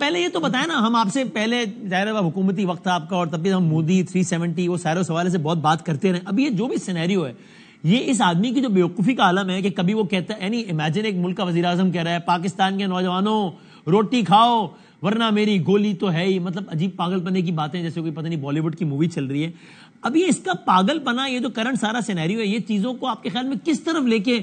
پہلے یہ تو بتائیں نا, ہم آپ سے پہلے ظاہر حکومتی وقت تھا آپ کا, اور تب بھی ہم مودی 370 وہ سارے سوالے سے بہت بات کرتے رہے. اب یہ جو بھی سینیریو ہے, یہ اس آدمی کی جو بیوقوفی کا عالم ہے کہ کبھی وہ کہتا ہے, یعنی امیجن ایک ملک کا وزیر اعظم کہہ رہا ہے پاکستان کے نوجوانوں روٹی کھاؤ ورنہ میری گولی تو ہے ہی. مطلب عجیب پاگل پنے کی باتیں, جیسے کوئی پتہ نہیں بالی ووڈ کی مووی چل رہی ہے. اب یہ اس کا پاگل پنا, یہ جو کرنٹ سارا سینیریو ہے, یہ چیزوں کو آپ کے خیال میں کس طرف لے کے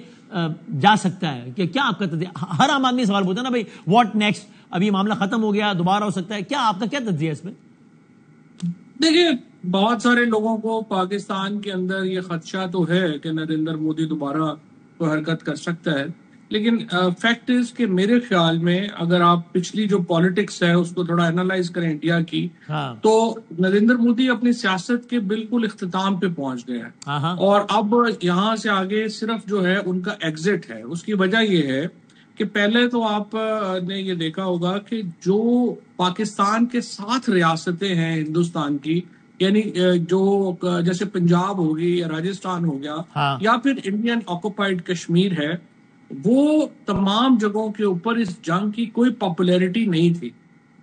جا سکتا ہے؟ کہ کیا آپ کا تجزیہ, ہر عام آدمی سوال پوچھتا ہے نا بھائی واٹ نیکسٹ, اب یہ معاملہ ختم ہو گیا دوبارہ ہو سکتا ہے, کیا آپ کا کیا تجزیہ ہے اس میں؟ دیکھیے, بہت سارے لوگوں کو پاکستان کے اندر یہ خدشہ تو ہے کہ نریندر مودی دوبارہ کوئی حرکت کر سکتا ہے, لیکن فیکٹ از کہ میرے خیال میں اگر آپ پچھلی جو پالیٹکس ہے اس کو تھوڑا انالائز کریں انڈیا کی, تو نریندر مودی اپنی سیاست کے بالکل اختتام پہ پہنچ گئے ہیں, اور اب یہاں سے آگے صرف جو ہے ان کا ایگزٹ ہے. اس کی وجہ یہ ہے کہ پہلے تو آپ نے یہ دیکھا ہوگا کہ جو پاکستان کے 7 ریاستیں ہیں ہندوستان کی, یعنی جو جیسے پنجاب ہوگی یا راجستھان ہو گیا یا پھر انڈین آکوپائڈ کشمیر ہے, وہ تمام جگہوں کے اوپر اس جنگ کی کوئی پاپولیرٹی نہیں تھی.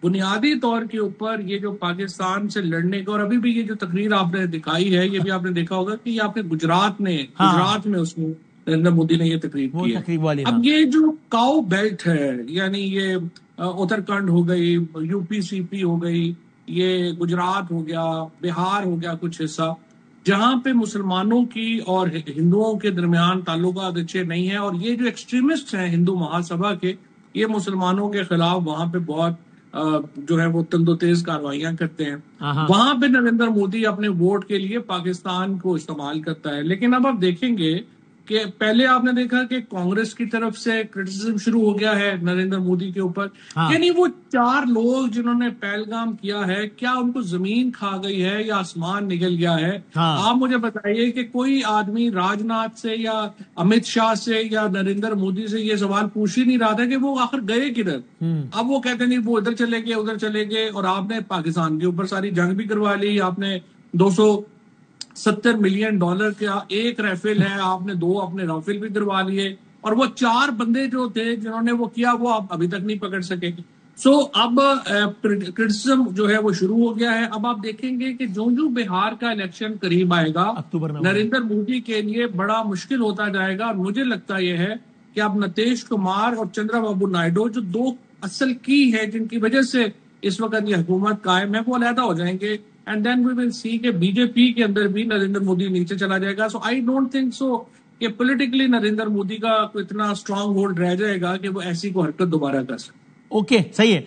بنیادی طور کے اوپر یہ جو پاکستان سے لڑنے کا, اور ابھی بھی یہ جو تقریر آپ نے دکھائی ہے یہ بھی آپ نے دیکھا ہوگا کہ یہ آپ نے گجرات میں اس میں نریندر مودی نے یہ تقریر کی ہے. اب یہ جو کاؤ بیلٹ ہے, یعنی یہ اتراکھنڈ ہو گئی, یو پی سی پی ہو گئی, یہ گجرات ہو گیا, بہار ہو گیا کچھ حصہ, جہاں پہ مسلمانوں کی اور ہندوؤں کے درمیان تعلقات اچھے نہیں ہیں, اور یہ جو ایکسٹریمسٹ ہیں ہندو مہا سبھا کے, یہ مسلمانوں کے خلاف وہاں پہ بہت جو ہے وہ تند و تیز کارروائیاں کرتے ہیں. وہاں پہ نریندر مودی اپنے ووٹ کے لیے پاکستان کو استعمال کرتا ہے. لیکن اب آپ دیکھیں گے کہ پہلے آپ نے دیکھا کہ کانگریس کی طرف سے کرٹیسزم شروع ہو گیا ہے نریندر مودی کے اوپر, یعنی وہ 4 لوگ جنہوں نے پہلگام کیا ہے, کیا ان کو زمین کھا گئی ہے یا آسمان نگل گیا ہے؟ آپ مجھے بتائیے کہ کوئی آدمی راج ناتھ سے یا امت شاہ سے یا نریندر مودی سے یہ سوال پوچھ ہی نہیں رہا تھا کہ وہ آخر گئے کدھر. اب وہ کہتے نہیں وہ ادھر چلے گئے ادھر چلے گئے, اور آپ نے پاکستان کے اوپر ساری جنگ بھی کروا لی. آپ نے $270 ملین کا ایک رائفل ہے, آپ نے 2 اپنے رائفل بھی کروا لیے, اور وہ 4 بندے جو تھے جنہوں نے وہ کیا وہ آپ ابھی تک نہیں پکڑ سکے. اب کرٹیسزم جو ہے وہ شروع ہو گیا ہے. اب آپ دیکھیں گے کہ جو بہار کا الیکشن قریب آئے گا, نریندر مودی کے لیے بڑا مشکل ہوتا جائے گا. اور مجھے لگتا یہ ہے کہ اب نتیش کمار اور چندرا بابو نائیڈو جو 2 اصل کی ہے جن کی وجہ سے اس وقت یہ حکومت قائم ہے, وہ علیحدہ ہو جائیں گے, اینڈ دین وی ول سی کہ بی جے پی کے اندر بھی نریندر مودی نیچے چلا جائے گا. سو آئی ڈونٹ تھنک سو کہ پولیٹیکلی نریندر مودی کا اتنا اسٹرانگ ہولڈ رہ جائے گا کہ وہ ایسی کو حرکت دوبارہ کر سکے. اوکے صحیح ہے,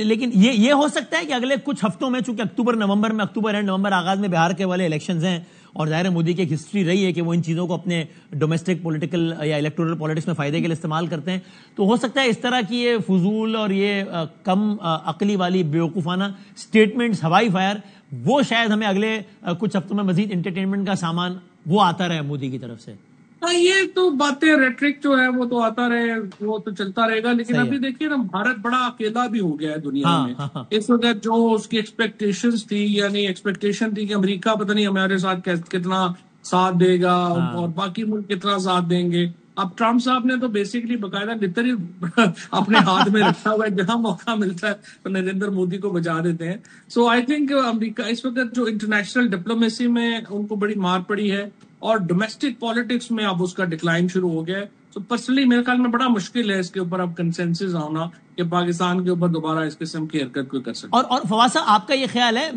لیکن یہ ہو سکتا ہے کہ اگلے کچھ ہفتوں میں, چونکہ اکتوبر اینڈ نومبر آغاز میں بہار کے والے الیکشنز ہیں, اور ظاہر مودی کی ایک ہسٹری رہی ہے کہ وہ ان چیزوں کو اپنے ڈومیسٹک پولیٹیکل یا الیکٹورل پالیٹکس میں فائدے کے لیے استعمال کرتے ہیں, تو ہو سکتا ہے اس طرح کی یہ فضول اور یہ کم عقلی والی بیوقوفانہ سٹیٹمنٹس, ہوائی فائر, وہ شاید ہمیں اگلے کچھ ہفتوں میں مزید انٹرٹینمنٹ کا سامان وہ آتا رہے مودی کی طرف سے. یہ تو باتیں ریٹرک جو ہے وہ تو آتا رہے, وہ تو چلتا رہے گا. لیکن ابھی دیکھیے نا, بھارت بڑا اکیلا بھی ہو گیا ہے دنیا میں اس وقت. جو اس کی ایکسپیکٹیشنز تھی, یعنی ایکسپیکٹیشن تھی کہ امریکہ پتہ نہیں ہمارے ساتھ کتنا ساتھ دے گا اور باقی ملک کتنا ساتھ دیں گے. اب ٹرمپ صاحب نے تو بیسیکلی باقاعدہ لتر ہی اپنے ہاتھ میں رکھا ہوا ہے, جہاں موقع ملتا ہے تو نریندر مودی کو بجا دیتے ہیں. سو آئی تھنک امریکہ اس وقت جو انٹرنیشنل ڈپلومیسی میں ان کو بڑی مار پڑی ہے, اور ڈومیسٹک پالیٹکس میں اب اس کا ڈکلائن شروع ہو گیا ہے. تو پرسنلی میرے خیال میں بڑا مشکل ہے اس کے اوپر اب کنسنسس ہونا کہ پاکستان کے اوپر دوبارہ اس قسم کی حرکت کوئی کر سکے. اور فواز صاحب, آپ کا یہ خیال ہے,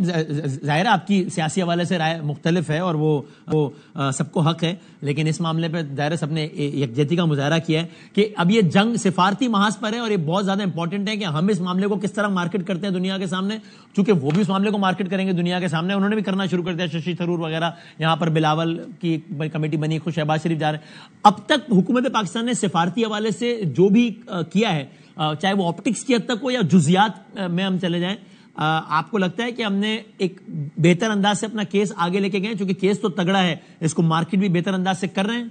ظاہر آپ کی سیاسی حوالے سے رائے مختلف ہے اور وہ سب کو حق ہے, لیکن اس معاملے پہ ظاہر سب نے یکجہتی کا مظاہرہ کیا ہے کہ اب یہ جنگ سفارتی محاذ پر ہے, اور یہ بہت زیادہ امپورٹنٹ ہے کہ ہم اس معاملے کو کس طرح مارکیٹ کرتے ہیں دنیا کے سامنے, چونکہ وہ بھی اس معاملے کو مارکیٹ کریں گے دنیا کے سامنے. انہوں نے بھی کرنا شروع کر دیا, ششی تھرور وغیرہ, یہاں پر بلاول کی کمیٹی بنی, خود شہباز شریف جا رہے ہیں. اب تک حکومت پاکستان نے سفارتی حوالے سے جو بھی کیا ہے, چاہے وہ آپٹکس کی حد تک ہو یا جزیات میں ہم چلے جائیں, آپ کو لگتا ہے کہ ہم نے ایک بہتر انداز سے اپنا کیس آگے لے کے گئے, چونکہ کیس تو تگڑا ہے, اس کو مارکیٹ بھی بہتر انداز سے کر رہے ہیں؟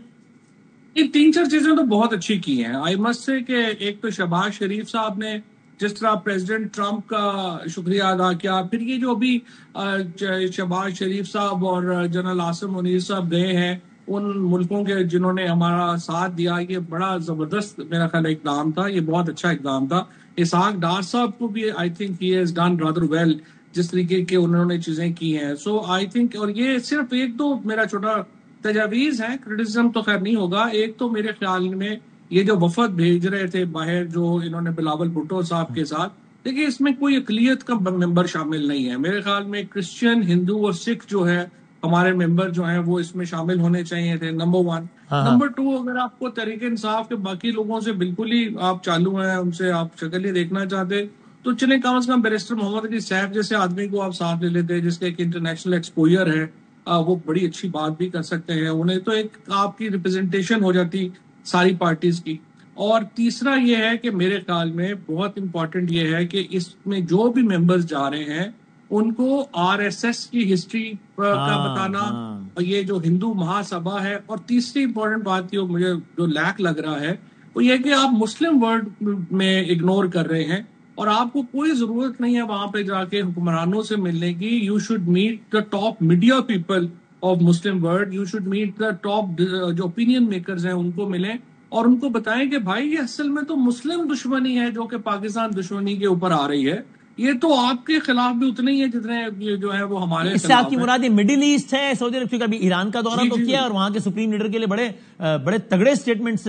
یہ 3-4 چیزیں تو بہت اچھی کی ہیں. آئی مسٹ سے کہ ایک تو شہباز شریف صاحب نے جس طرح پریزیڈنٹ ٹرمپ کا شکریہ ادا کیا, پھر یہ جو ابھی شہباز شریف صاحب اور جنرل عاصم منیر صاحب گئے ہیں ان ملکوں کے جنہوں نے ہمارا ساتھ دیا, یہ بڑا زبردست میرا خیال اقدام تھا, یہ بہت اچھا اقدام تھا. اسحاق ڈار صاحب کو بھی I think he has done rather well جس طریقے کے انہوں نے چیزیں کی ہیں. سو آئی تھنک, اور یہ صرف ایک دو میرا چھوٹا تجاویز ہے, کرٹیسزم تو خیر نہیں ہوگا. ایک تو میرے خیال میں یہ جو وفد بھیج رہے تھے باہر جو انہوں نے بلاول بھٹو صاحب کے ساتھ, دیکھیے اس میں کوئی اقلیت کا ممبر شامل نہیں ہے. میرے خیال میں کرسچین, ہندو اور سکھ جو ہے ہمارے ممبر جو ہیں وہ اس میں شامل ہونے چاہیے تھے, نمبر 1. نمبر 2, اگر آپ کو تحریک انصاف کے باقی لوگوں سے بالکل ہی آپ چالو ہیں, ان سے آپ شکل ہی دیکھنا چاہتے, تو چلیں کم از کم بیرسٹر محمد علی سیف جیسے آدمی کو آپ ساتھ لے لیتے جس کا ایک انٹرنیشنل ایکسپوئر ہے, وہ بڑی اچھی بات بھی کر سکتے ہیں. انہیں تو ایک آپ کی ریپرزنٹیشن ہو جاتی ساری پارٹیز کی. اور تیسرا یہ ہے کہ میرے خیال میں بہت امپورٹنٹ یہ ہے کہ اس میں جو بھی ممبرز جا رہے ہیں ان کو آر ایس ایس کی ہسٹری کا بتانا, یہ جو ہندو مہا سبھا ہے. اور تیسری امپورٹنٹ بات یہ مجھے جو لیک لگ رہا ہے وہ یہ کہ آپ مسلم ورلڈ میں اگنور کر رہے ہیں, اور آپ کو کوئی ضرورت نہیں ہے وہاں پہ جا کے حکمرانوں سے ملنے کی. You should meet the top media people of Muslim world, you should meet the top جو اوپینین میکرز ہیں ان کو ملیں اور ان کو بتائیں کہ بھائی یہ اصل میں تو مسلم دشمنی ہے جو کہ پاکستان دشمنی کے اوپر آ رہی ہے. یہ تو آپ کے خلاف بھی اتنے ہی ہے جتنے یہ جو ہے وہ ہمارے اس سے آپ کی مراد مڈل ایسٹ ہے, سعودی عرب کا بھی ایران کا دورہ تو کیا, اور وہاں کے سپریم لیڈر کے لیے بڑے تگڑے سٹیٹمنٹس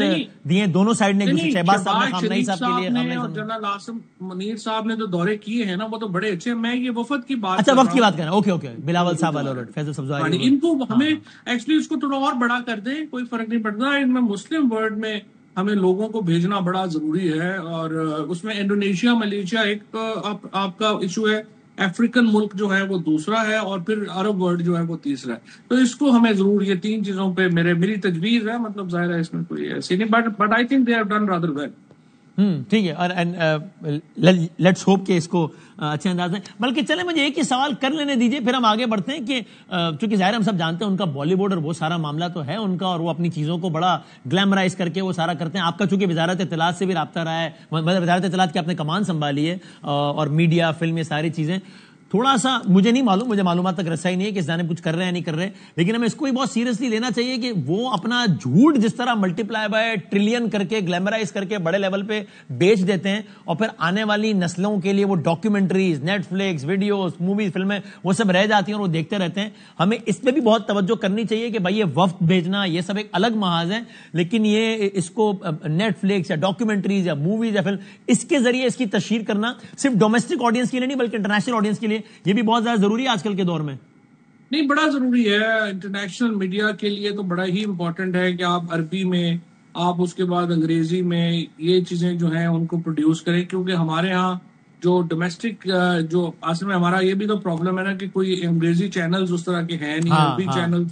دیے دونوں سائیڈ نے. شہباز صاحب نے خامنہئی صاحب کے لیے, اور جنرل عاصم منیر صاحب نے جو دورے کیے ہیں نا وہ تو بڑے اچھے. میں یہ وفد کی بات, اچھا وقت کی بات کریں, اوکے بلاول صاحب, فیصل سبزواری, ان کو ہمیں ایکچولی اس کو تھوڑا اور بڑا کر دیں, کوئی فرق نہیں پڑتا. ان میں مسلم ورلڈ میں ہمیں لوگوں کو بھیجنا بڑا ضروری ہے, اور اس میں انڈونیشیا, ملیشیا ایک آپ کا ایشو ہے, افریقن ملک جو ہے وہ دوسرا ہے, اور پھر عرب ورلڈ جو ہے وہ تیسرا ہے. تو اس کو ہمیں ضرور یہ 3 چیزوں پہ میری تجویز ہے, مطلب ظاہر ہے اس میں کوئی ایسی نہیں, but I think they have done rather well. ٹھیک ہے, اور لیٹس ہوپ کہ اس کو اچھے انداز میں. بلکہ چلے مجھے ایک ہی سوال کر لینے دیجئے, پھر ہم آگے بڑھتے ہیں. کہ چونکہ ظاہر ہم سب جانتے ہیں ان کا بالی ووڈ اور وہ سارا معاملہ تو ہے ان کا, اور وہ اپنی چیزوں کو بڑا گلیمرائز کر کے وہ سارا کرتے ہیں. آپ کا چونکہ وزارت اطلاعات سے بھی رابطہ رہا ہے, وزارت اطلاعات کی آپ نے کمان سنبھالی ہے, اور میڈیا, فلم, یہ ساری چیزیں, تھوڑا سا مجھے نہیں معلوم, مجھے معلومات تک رسائی نہیں ہے کہ اس جانب کچھ کر رہے ہیں نہیں کر رہے, لیکن ہمیں اس کو بھی بہت سیریسلی لینا چاہیے کہ وہ اپنا جھوٹ جس طرح ملٹی پلائی بائی ٹریلین کر کے گلیمرائز کر کے بڑے لیول پہ بیچ دیتے ہیں, اور پھر آنے والی نسلوں کے لیے وہ documentaries, Netflix, videos, movies, فلمیں وہ سب رہ جاتی ہیں اور وہ دیکھتے رہتے ہیں. ہمیں اس پہ بھی بہت توجہ کرنی چاہیے کہ بھائی یہ وفد بھیجنا یہ سب ایک الگ محاذ ہے, لیکن یہ اس کو نیٹ فلکس یا ڈاکیومنٹریز یا موویز یا فلم اس کے ذریعے اس کی تشہیر کرنا صرف ڈومیسٹک آڈینس کے لیے نہیں بلکہ انٹرنیشنل آڈینس کے لیے یہ بھی بہت زیادہ ضروری ہے آج کل کے دور میں. نہیں, بڑا ضروری ہے انٹرنیشنل میڈیا کے لیے, تو بڑا ہی امپورٹنٹ ہے کہ آپ عربی میں, آپ اس کے بعد انگریزی میں یہ چیزیں جو ہیں ان کو پروڈیوس کریں, کیونکہ ہمارے ہاں جو ڈومیسٹک جو اصل میں ہمارا یہ بھی تو پرابلم ہے نا کہ کوئی انگریزی چینلز اس طرح کے ہیں نہیں, عربی چینل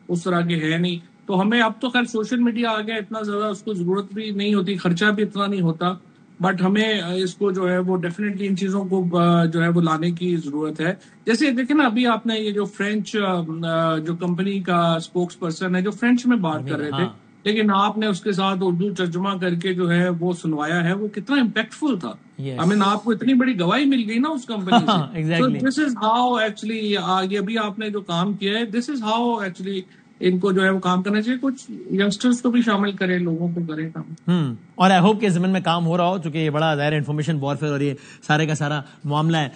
اس طرح کے ہیں نہیں. تو ہمیں اب تو خیر سوشل میڈیا آ گیا, اتنا زیادہ اس کو ضرورت بھی نہیں ہوتی, خرچہ بھی اتنا نہیں ہوتا, بٹ ہمیں اس کو جو ہے وہ ڈیفینیٹلی ان چیزوں کو جو ہے وہ لانے کی ضرورت ہے. جیسے دیکھیں نا, ابھی آپ نے یہ جو فرینچ جو کمپنی کا اسپوکس پرسن ہے جو فرینچ میں بات کر رہے تھے, لیکن آپ نے اس کے ساتھ اردو ترجمہ کر کے جو ہے وہ سنوایا ہے, وہ کتنا امپیکٹ فل تھا. آپ کو اتنی بڑی گواہی مل گئی نا اس کمپنی سے. So this is how actually یہ ابھی آپ نے جو کام کیا ہے, this is how actually ان کو جو ہے وہ کام کرنا چاہیے. کچھ ینگسٹرز کو بھی شامل کریں, لوگوں کو کریں کام. اور آئی ہوپ کہ اس زمین میں کام ہو رہا ہو, چونکہ یہ بڑا ظاہر انفارمیشن وارفیئر اور یہ سارے کا سارا معاملہ ہے.